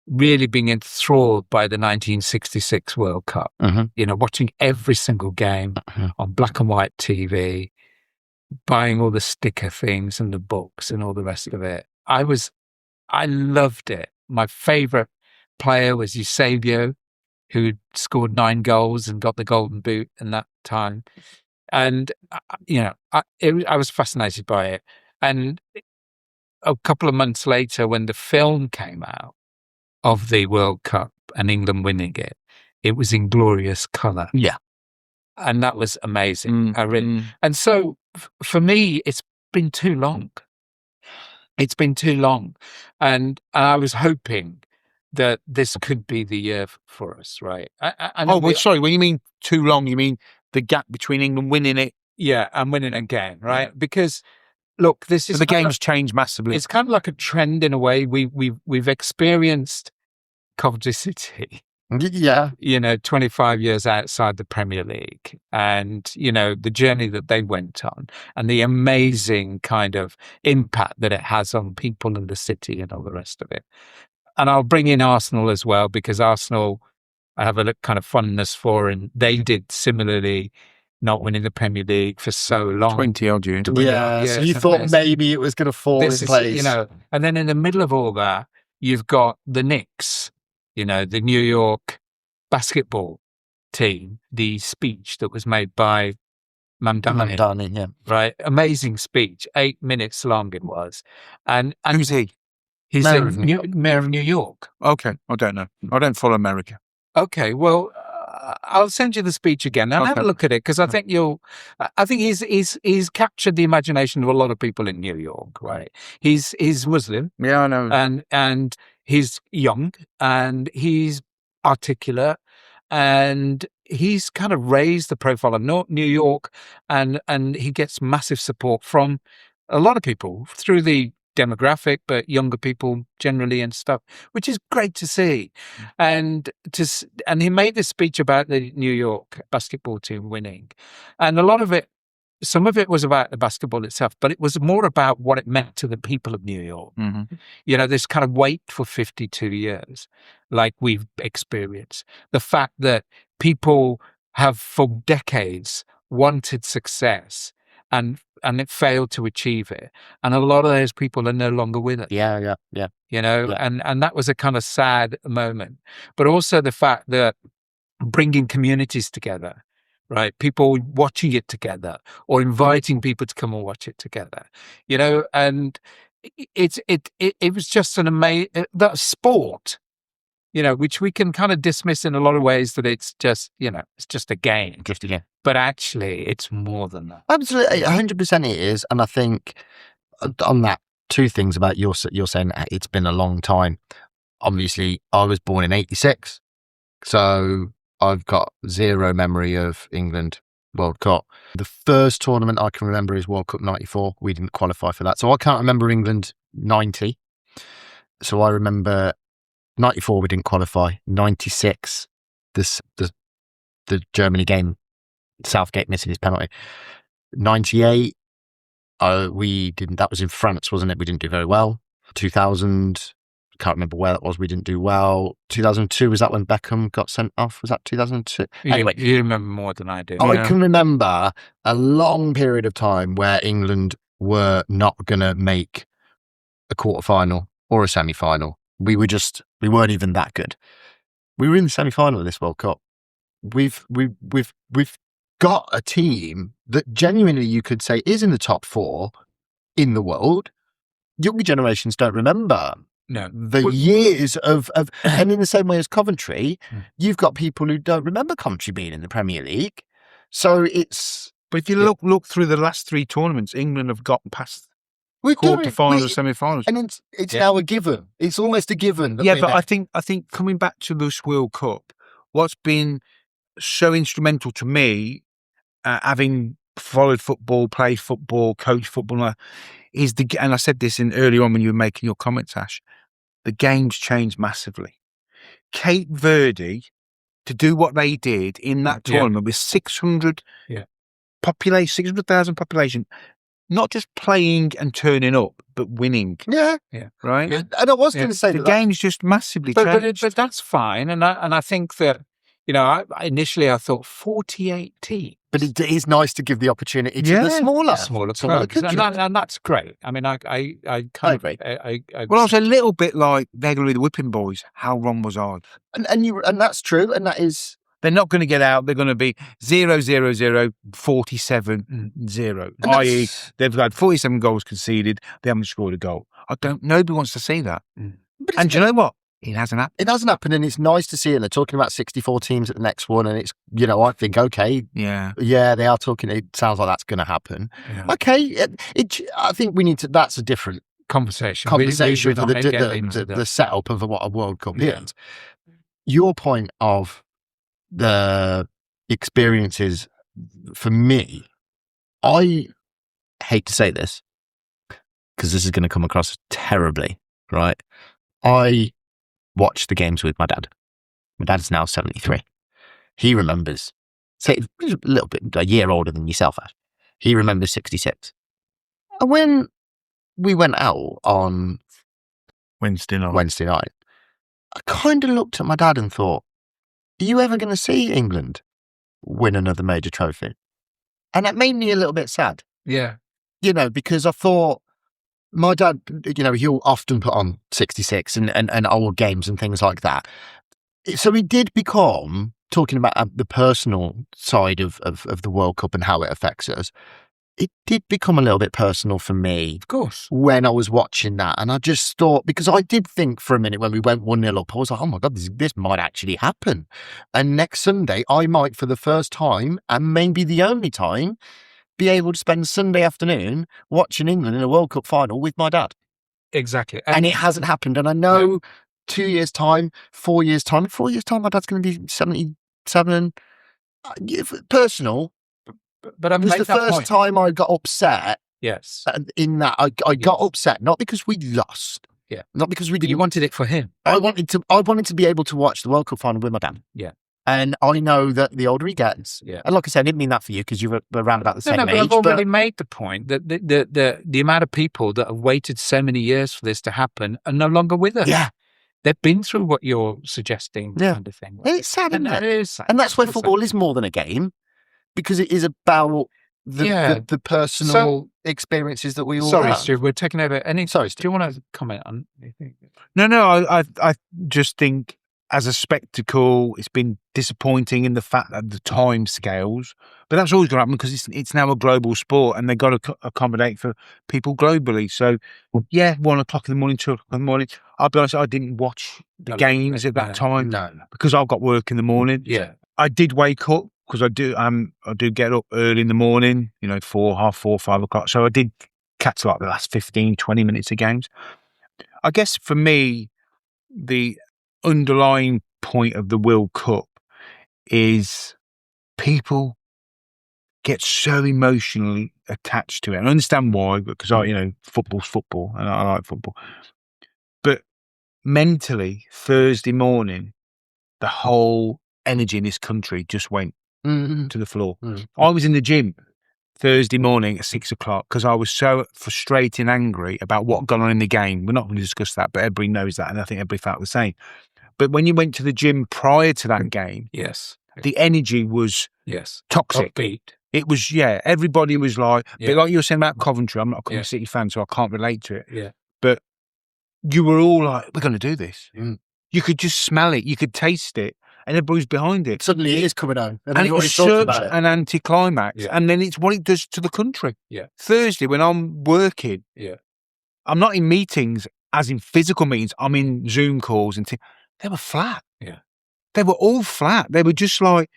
really being enthralled by the 1966 World Cup. Mhm. Watching every single game Mhm. on black and white TV, buying all the sticker things and the books and all the rest of it. I loved it. My favorite player was Eusebio, who scored 9 goals and got the Golden Boot in that time. And, I was fascinated by it. And a couple of months later, when the film came out of the World Cup and England winning it, it was in glorious colour. Yeah. And that was amazing. And so for me, it's been too long. It's been too long. And I was hoping that this could be the year for us, right? I know Sorry. When you mean too long, you mean the gap between England winning it. yeah, and winning again, right? Because look, this is The kind game's changed massively. it's kind of like a trend in a way. We've experienced Coventry City, Yeah. 25 years outside the Premier League, and, the journey that they went on and the amazing kind of impact that it has on people in the city and all the rest of it. And I'll bring in Arsenal as well, because Arsenal, I have a kind of fondness for, and they did similarly not winning the Premier League for so long. 20 odd years. Yeah. So you thought maybe it was going to fall in place. And then in the middle of all that, you've got the Knicks, the New York basketball team, the speech that was made by Mamdani. Mamdani, yeah. Right. Amazing speech. 8 minutes long it was. And Who's he? he's Mayor Mayor of New York. Okay, I don't know. I don't follow America. Okay, well, I'll send you the speech again and have a look at it, because I think I think he's captured the imagination of a lot of people in New York. Right? He's Muslim. Yeah, I know. And he's young and he's articulate, and he's kind of raised the profile of New York, and he gets massive support from a lot of people through the demographic, but younger people generally and stuff, which is great to see. And he made this speech about the New York basketball team winning, and some of it was about the basketball itself, but it was more about what it meant to the people of New York. Mm-hmm. This kind of wait for 52 years, like we've experienced. The fact that people have for decades wanted success and it failed to achieve it. And a lot of those people are no longer with us. Yeah. And that was a kind of sad moment. But also the fact that bringing communities together, right? People watching it together or inviting people to come and watch it together, and it was just an amazing, that sport, which we can kind of dismiss in a lot of ways, that it's just, it's just a game. Just a game. But actually, it's more than that. Absolutely, 100% it is. And I think on that, two things about you're saying it's been a long time. Obviously, I was born in 86, so I've got zero memory of England World Cup. The first tournament I can remember is World Cup 94. We didn't qualify for that. So I can't remember England 90. So I remember 94 we didn't qualify. 96, the Germany game, Southgate missing his penalty. 98, we didn't. That was in France, wasn't it? We didn't do very well. 2000, can't remember where that was. We didn't do well. 2002, was that when Beckham got sent off? Was that 2002? Anyway, you remember more than I do. I can remember a long period of time where England were not going to make a quarterfinal or a semi-final. We weren't even that good. We were in the semi-final of this World Cup. We've got a team that genuinely you could say is in the top 4 in the world. Younger generations don't remember the years of and in the same way as Coventry, you've got people who don't remember Coventry being in the Premier League. So it's. But if you look through the last 3 tournaments, England have gotten past quarterfinals, semi-finals, and it's now a given. It's almost a given. Yeah, but I think coming back to this World Cup, what's been so instrumental to me, having followed football, played football, coached football, is and I said this earlier on when you were making your comments, Ash, the game's changed massively. Cape Verde, to do what they did in that tournament with 600,000 population, not just playing and turning up, but winning. Yeah. Right? Yeah. And I was going to say the game's just massively changed. But that's fine. And I think that, initially I thought 48 teams. But it is nice to give the opportunity to the smaller clubs. And that's great. I mean, I kind of agree. Well, I was a little bit like they're going to be the whipping boys. How wrong was I? And that's true. And that is. They're not going to get out. They're going to be 0-0-0, 47-0. I.e., they've had 47 goals conceded. They haven't scored a goal. Nobody wants to see that. And do you know what? It hasn't happened. It hasn't happened, and it's nice to see it. And they're talking about 64 teams at the next one, and it's, I think, okay. Yeah, they are talking. It sounds like that's going to happen. Yeah. Okay, I think we need to. That's a different conversation for the setup of what a World Cup is. Your point of the experiences, for me, I hate to say this because this is going to come across terribly, right? I watched the games with my dad. My dad's now 73. He remembers, say, he's a little bit, a year older than yourself, Ash. He remembers 66. And when we went out on Wednesday night, I kind of looked at my dad and thought, are you ever going to see England win another major trophy? And that made me a little bit sad. Yeah. You know, because I thought my dad, you know, he'll often put on 66 and old games and things like that. So he did become, talking about the personal side of the World Cup and how it affects us, it did become a little bit personal for me. Of course. When I was watching that. And I just thought, because I did think for a minute when we went 1-0 up, I was like, oh my God, this might actually happen. And next Sunday, I might, for the first time, and maybe the only time, be able to spend Sunday afternoon watching England in a World Cup final with my dad. Exactly. And it hasn't happened. And I know 2 years' time, 4 years' time, my dad's going to be 77. Personal. But I It was the first time I got upset. Yes. In that, I got upset, not because we lost. Yeah. Not because we didn't. You wanted it for him. I wanted to be able to watch the World Cup final with my dad. Yeah. And I know that the older he gets, Yeah. and like I said, I didn't mean that for you because you were around about the same but age. I've already made the point that the amount of people that have waited so many years for this to happen are no longer with us. Yeah. They've been through what you're suggesting, kind of thing. And it's sad, isn't it? It is sad. And that's why football is more than a game, because it is about the personal experiences that we all Sorry, have. Stu, we're taking over. Sorry, do you want to comment on anything? No, I just think as a spectacle, it's been disappointing in the fact that the time scales, but that's always going to happen because it's now a global sport and they've got to accommodate for people globally. So, 1 o'clock in the morning, 2 o'clock in the morning. I'll be honest, I didn't watch the games at that time because I've got work in the morning. Yeah, I did wake up because I do get up early in the morning, 4, half 4, 5 o'clock. So I did catch like the last 15, 20 minutes of games. I guess for me, the underlying point of the World Cup is people get so emotionally attached to it. And I understand why, because football's football and I like football. But mentally, Thursday morning, the whole energy in this country just went to the floor. I was in the gym Thursday morning at 6 o'clock because I was so frustrated and angry about what gone on in the game. We're not going to discuss that, but everybody knows that, and I think everybody felt the same. But when you went to the gym prior to that game, the energy was toxic. Upbeat. It was, everybody was like, but like you were saying about Coventry, I'm not a Coventry City fan, so I can't relate to it. Yeah. But you were all like, we're going to do this. You could just smell it, you could taste it, and everybody's behind it. Suddenly it is coming on. And it was such an anticlimax. And then it's what it does to the country. Yeah. Thursday, when I'm working, I'm not in meetings, as in physical meetings, I'm in Zoom calls and they were flat. Yeah. They were all flat. They were just like,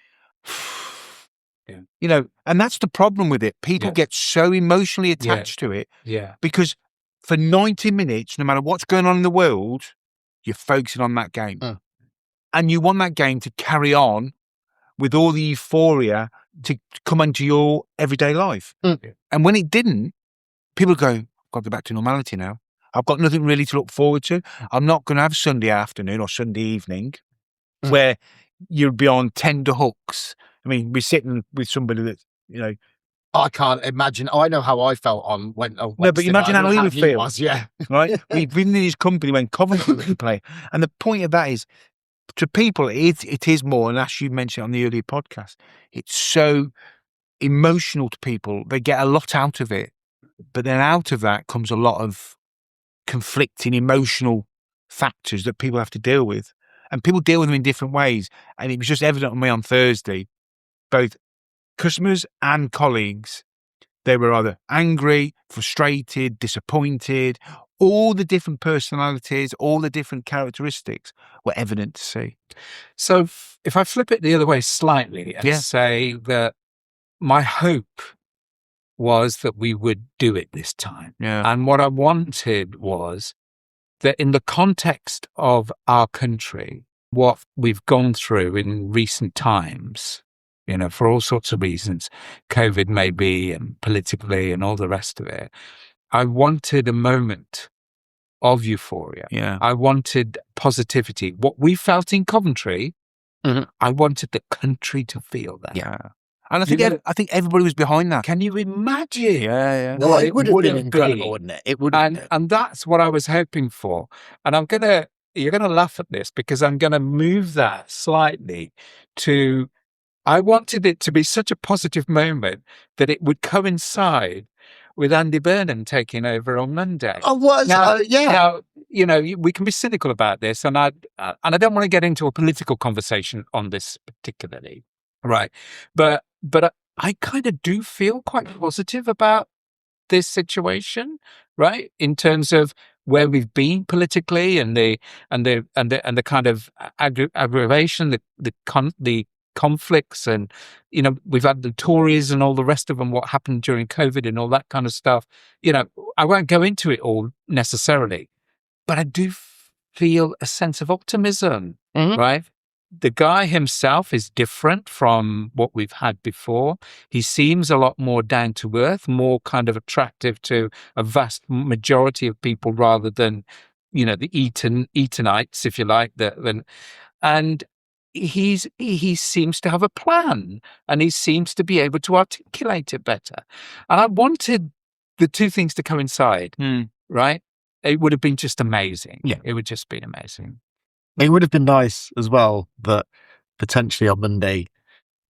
and that's the problem with it. People get so emotionally attached to it because for 90 minutes, no matter what's going on in the world, you're focusing on that game. And you want that game to carry on with all the euphoria to come into your everyday life. And when it didn't, people go, I've got to go back to normality now. I've got nothing really to look forward to. I'm not going to have Sunday afternoon or Sunday evening where you'll be on tender hooks. I mean, we're sitting with somebody that, I can't imagine. I know how I felt on when. No, but imagine how he would feel. Right? We've been in his company when Coventry would play. And the point of that is, to people, it is more, and as you mentioned on the earlier podcast, it's so emotional to people. They get a lot out of it. But then out of that comes a lot of conflicting emotional factors that people have to deal with. And people deal with them in different ways. And it was just evident on me on Thursday, both customers and colleagues, they were either angry, frustrated, disappointed. All the different personalities, all the different characteristics were evident to see. So if I flip it the other way slightly and say that my hope was that we would do it this time. Yeah. And what I wanted was that in the context of our country, what we've gone through in recent times, for all sorts of reasons, COVID maybe, and politically and all the rest of it, I wanted a moment of euphoria. Yeah. I wanted positivity. What we felt in Coventry, Mhm. I wanted the country to feel that. Yeah. And I You think know- I think everybody was behind that. Can you imagine? Yeah. Well, what it it would have would been have incredible, been. wouldn't it? It would have. And that's what I was hoping for. And you're gonna laugh at this because I'm gonna move that slightly to, I wanted it to be such a positive moment that it would coincide with Andy Burnham taking over on Monday. I was, yeah. Now, we can be cynical about this, and I don't want to get into a political conversation on this particularly, right? But I kind of do feel quite positive about this situation, right? In terms of where we've been politically and the kind of aggravation, the conflicts, and we've had the Tories and all the rest of them, what happened during COVID and all that kind of stuff. I won't go into it all necessarily, but I do feel a sense of optimism, Mhm. right? The guy himself is different from what we've had before. He seems a lot more down to earth, more kind of attractive to a vast majority of people rather than, the Etonites, if you like. And he seems to have a plan, and he seems to be able to articulate it better. And I wanted the two things to coincide, right? It would have been just amazing. Yeah. It would just been amazing. It would have been nice as well that potentially on Monday,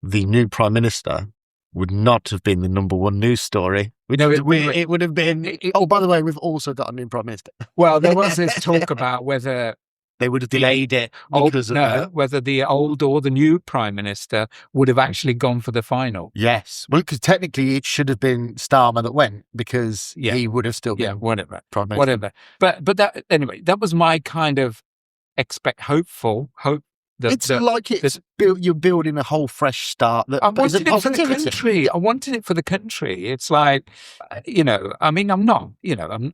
the new Prime Minister would not have been the number one news story. No, It would have been, oh, by the way, we've also got a new Prime Minister. Well, there was this talk about whether They would have delayed it. whether the old or the new Prime Minister would have actually gone for the final. Yes. Well, because technically it should have been Starmer that went because Yeah. he would have still been Yeah, whatever. Prime Minister. Whatever. But that, anyway, that was my kind of hope that It's like you're building a whole fresh start. That I wanted it for the positivity. country. I wanted it for the country. It's like, I mean, I'm not,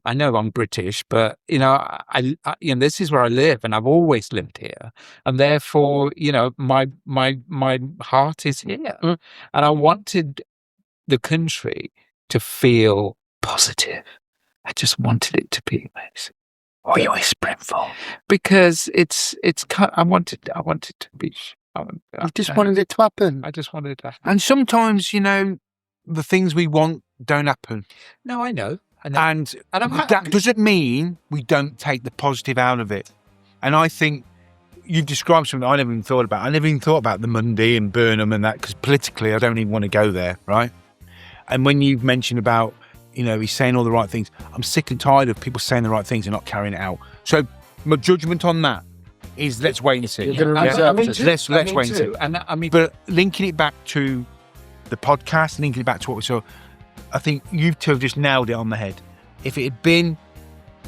I know I'm British, but, I this is where I live, and I've always lived here. And therefore, my heart is here. Mm. And I wanted the country to feel positive. I just wanted it to be amazing. What are you whispering for? Because I wanted to be. You just wanted it to happen. I just wanted to. And sometimes, the things we want don't happen. No, I know. And that doesn't mean we don't take the positive out of it. And I think you've described something I never even thought about. I never even thought about the Monday and Burnham and that, because politically I don't even want to go there, right? And when you've mentioned about, he's saying all the right things, I'm sick and tired of people saying the right things and not carrying it out. So my judgment on that is let's wait and see. You're gonna reserve it. Let's wait and see. And I mean, But linking it back to the podcast, linking it back to what we saw, I think you two have just nailed it on the head. If it had been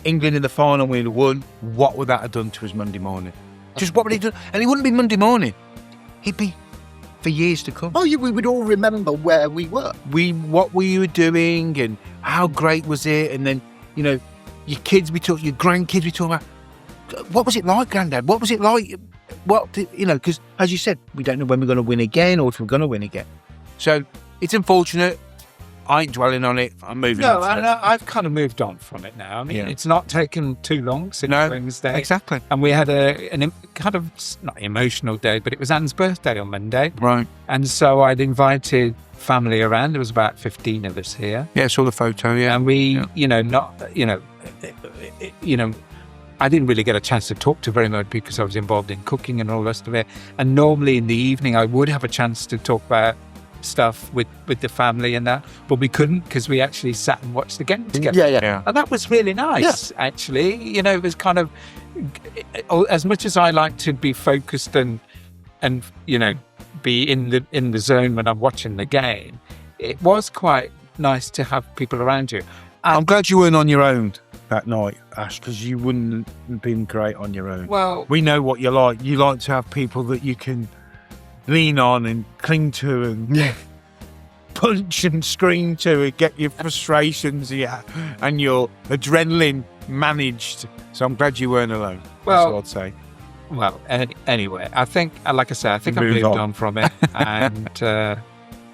England in the final, we'd have won, what would that have done to us Monday morning? Just what would it do? And it wouldn't be Monday morning. It'd be for years to come. Oh, we would all remember where we were. What were you doing and how great was it? And then, your kids, your grandkids, we talk about, what was it like, Grandad? What was it like? Because as you said, we don't know when we're going to win again or if we're going to win again. So it's unfortunate. I ain't dwelling on it. I'm moving on. No, I've kind of moved on from it now. I mean, It's not taken too long since Wednesday. Exactly. And we had a kind of, not emotional day, but it was Anne's birthday on Monday. Right. And so I'd invited family around. There was about 15 of us here. Yeah, I saw the photo, yeah. And we, I didn't really get a chance to talk to very much because I was involved in cooking and all the rest of it. And normally in the evening, I would have a chance to talk about stuff with the family and that, but we couldn't because we actually sat and watched the game together. Yeah. And that was really nice, actually. It was kind of, as much as I like to be focused and be in the zone when I'm watching the game, it was quite nice to have people around you. I'm glad you weren't on your own that night, Ash, because you wouldn't have been great on your own. Well, we know what you like. You like to have people that you can lean on and cling to and punch and scream to and get your frustrations and your adrenaline managed. So I'm glad you weren't alone. That's what I'd say. Well, anyway, I think, like I said, I think I've moved on from it. And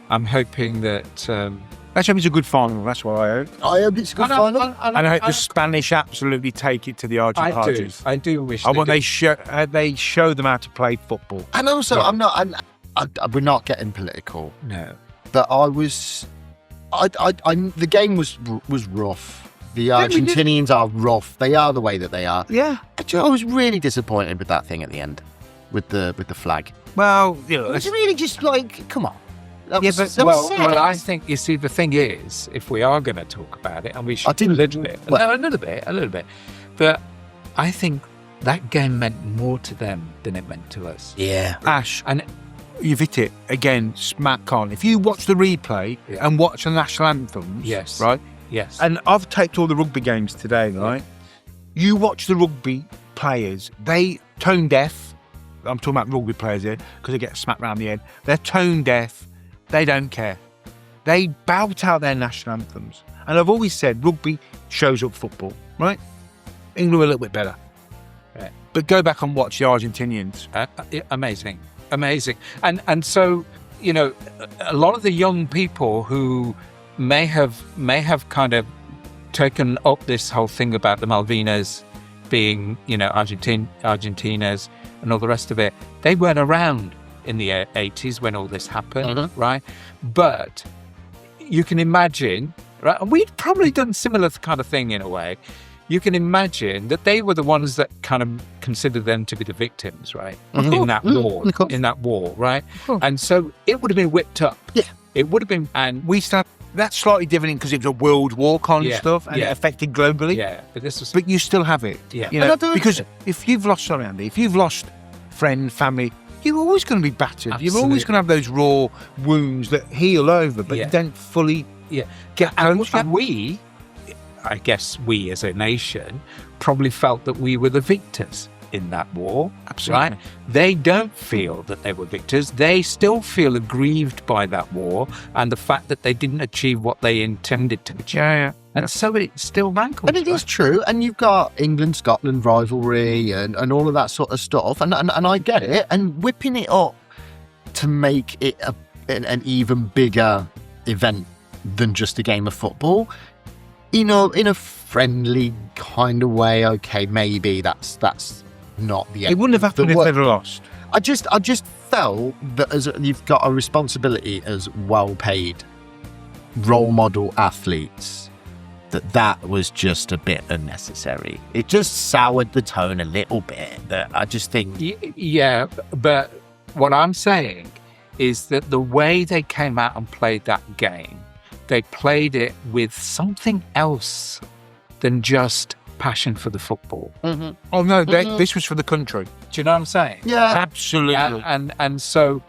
I'm hoping that Let's hope it's a good final. That's what I hope. I hope it's a good final. And I hope the Spanish absolutely take it to the Argentines. I do wish. I want they show them how to play football. And also, we're not getting political. No. But the game was rough. The Argentinians are rough. They are the way that they are. Yeah. I was really disappointed with that thing at the end, with the flag. Well, It was really just like, come on. Well, I think, you see, the thing is, if we are going to talk about it, and we should a little bit, but I think that game meant more to them than it meant to us. Yeah. Ash, and you've hit it again, smack on. If you watch the replay and watch the national anthems, yes, right? Yes. And I've taped all the rugby games today, right? You watch the rugby players, they tone deaf. I'm talking about rugby players here because they get smacked round the head. They're tone deaf. They don't care. They bout out their national anthems. And I've always said rugby shows up football, right? England were a little bit better. Right. But go back and watch the Argentinians. Amazing. And so, you know, a lot of the young people who may have kind of taken up this whole thing about the Malvinas being, you know, Argentinas and all the rest of it, they weren't around in the 80s when all this happened, right? But you can imagine, right? And we'd probably done similar kind of thing in a way. You can imagine that they were the ones that kind of considered them to be the victims, right? In that war, right? And so it would have been whipped up. Yeah. It would have been, and We start that's slightly different because it was a world war kind of stuff and it affected globally. Yeah, but this was. But you still have it. Yeah. You know, because if you've lost friend, family, you're always going to be battered. Absolutely. You're always going to have those raw wounds that heal over, but you don't fully get close. And we, I guess we as a nation, probably felt that we were the victors in that war. Absolutely. Right? They don't feel that they were victors. They still feel aggrieved by that war and the fact that they didn't achieve what they intended to achieve. Yeah. And so it still rankles. And it is true. And you've got England-Scotland rivalry and all of that sort of stuff. And I get it. And whipping it up to make it an even bigger event than just a game of football, you know, in a friendly kind of way, okay, maybe that's not the end. It wouldn't have happened if they'd lost. I just felt that as you've got a responsibility as well-paid role model athletes, that was just a bit unnecessary. It just soured the tone a little bit. That I just think. Yeah, but what I'm saying is that the way they came out and played that game, they played it with something else than just passion for the football. Mm-hmm. Oh no, this was for the country. Do you know what I'm saying? Yeah, absolutely. And so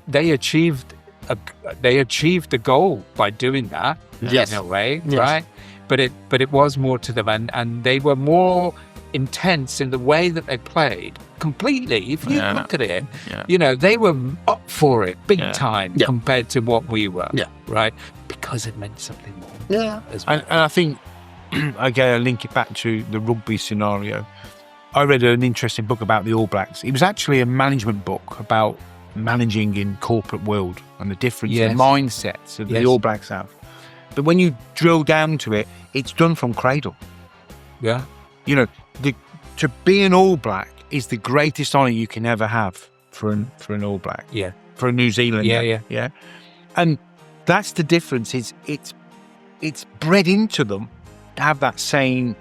they achieved a goal by doing that. Yes. In a way, yes. Right? But it was more to them, and they were more intense in the way that they played. Completely, if you look at it, you know, they were up for it big time compared to what we were. Yeah. Right? Because it meant something more. Yeah. And I think again, I link it back to the rugby scenario. I read an interesting book about the All Blacks. It was actually a management book about managing in corporate world and the different mindsets that the All Blacks have. But when you drill down to it, it's done from cradle. Yeah. You know, to be an All Black is the greatest honour you can ever have for an All Black. Yeah. For a New Zealander. Yeah. And that's the difference. It's bred into them to have that same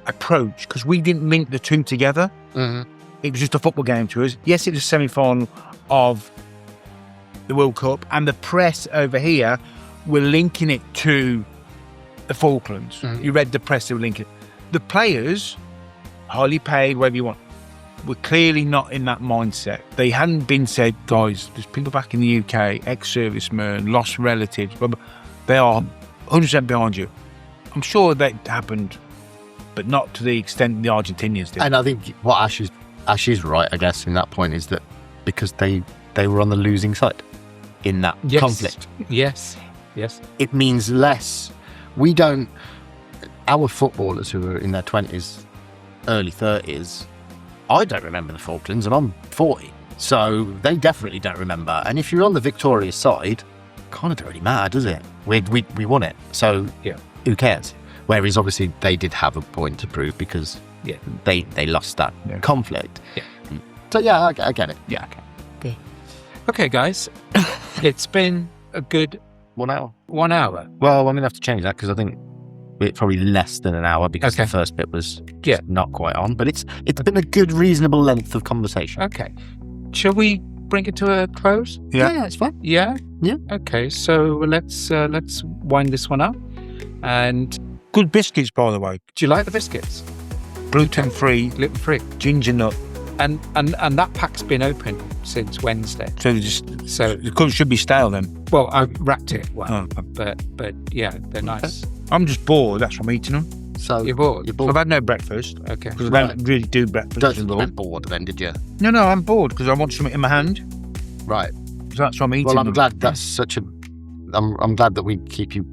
approach because we didn't link the two together. Mm-hmm. It was just a football game to us. Yes, it was a semi-final of the World Cup, and the press over here were linking it to the Falklands. Mm-hmm. You read the press, they were linking it. The players, highly paid, whatever you want, were clearly not in that mindset. They hadn't been said, guys, there's people back in the UK, ex-servicemen, lost relatives, blah, blah. They are 100% behind you. I'm sure that happened, but not to the extent the Argentinians did. And I think what Ash is right, I guess, in that point is that because they were on the losing side in that conflict. Yes. It means less. Our footballers who are in their 20s, early 30s, I don't remember the Falklands and I'm 40. So they definitely don't remember. And if you're on the victorious side, kind of don't really matter, does it? We won it, so Yeah. who cares? Whereas obviously they did have a point to prove because Yeah. they lost that Yeah. conflict. Yeah. So yeah, I get it. Yeah. Okay, guys, it's been a good 1 hour. 1 hour. Well, I'm gonna have to change that because I think it's probably less than an hour because Okay. the first bit was Yeah. not quite on. But it's been a good, reasonable length of conversation. Okay. Shall we bring it to a close? Yeah. It's fine. Yeah? Yeah. Okay, so let's wind this one up. And Good biscuits, by the way. do you like the biscuits? Gluten-free, Gluten free. ginger nut. And that pack's been open since Wednesday. So they just So, the should be stale then. well, I wrapped it well, Oh. but yeah, they're nice. I'm just bored. That's why I'm eating them. So You're bored? You're I've bored. had no breakfast Okay. because I don't really do breakfast. Don't as think well. you went bored then, did you? No, I'm bored because I want something in my hand. Right. So that's why I'm eating Well, I'm them. glad that's such a. I'm glad that we keep you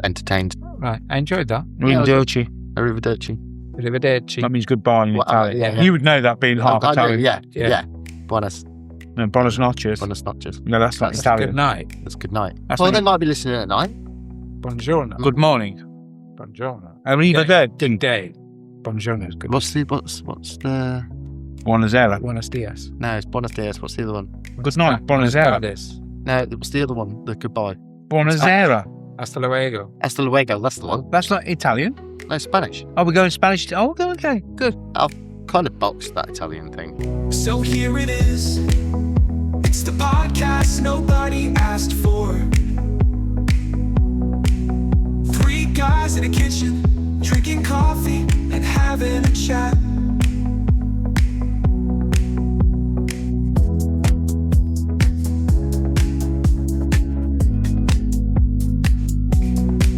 entertained. Right, I enjoyed that. Arrivederci. Arrivederci. Arrivederci. That means goodbye in Well, Italian. yeah. You would know that being half I do, Italian. yeah. Yeah. Buenas No, buenas noches. noches. No, that's not That's Italian. Good night. That's good night. That's Well, not- they might be listening at night. Buongiorno. Good morning. Buongiorno. Arrivederci. Good day. Buongiorno is good. What's the? Buonasera. Buenos dias. No, it's buenos dias. What's the other one? Good night. Buonasera. This. No, what's the other one? The goodbye. Buonasera. Hasta luego. Hasta luego. That's the one. That's not Italian. No, Spanish. Oh, we're going Spanish. Oh, okay. Good. Kind of boxed that Italian thing. So here it is. It's the podcast nobody asked for. Three guys in a kitchen, drinking coffee and having a chat.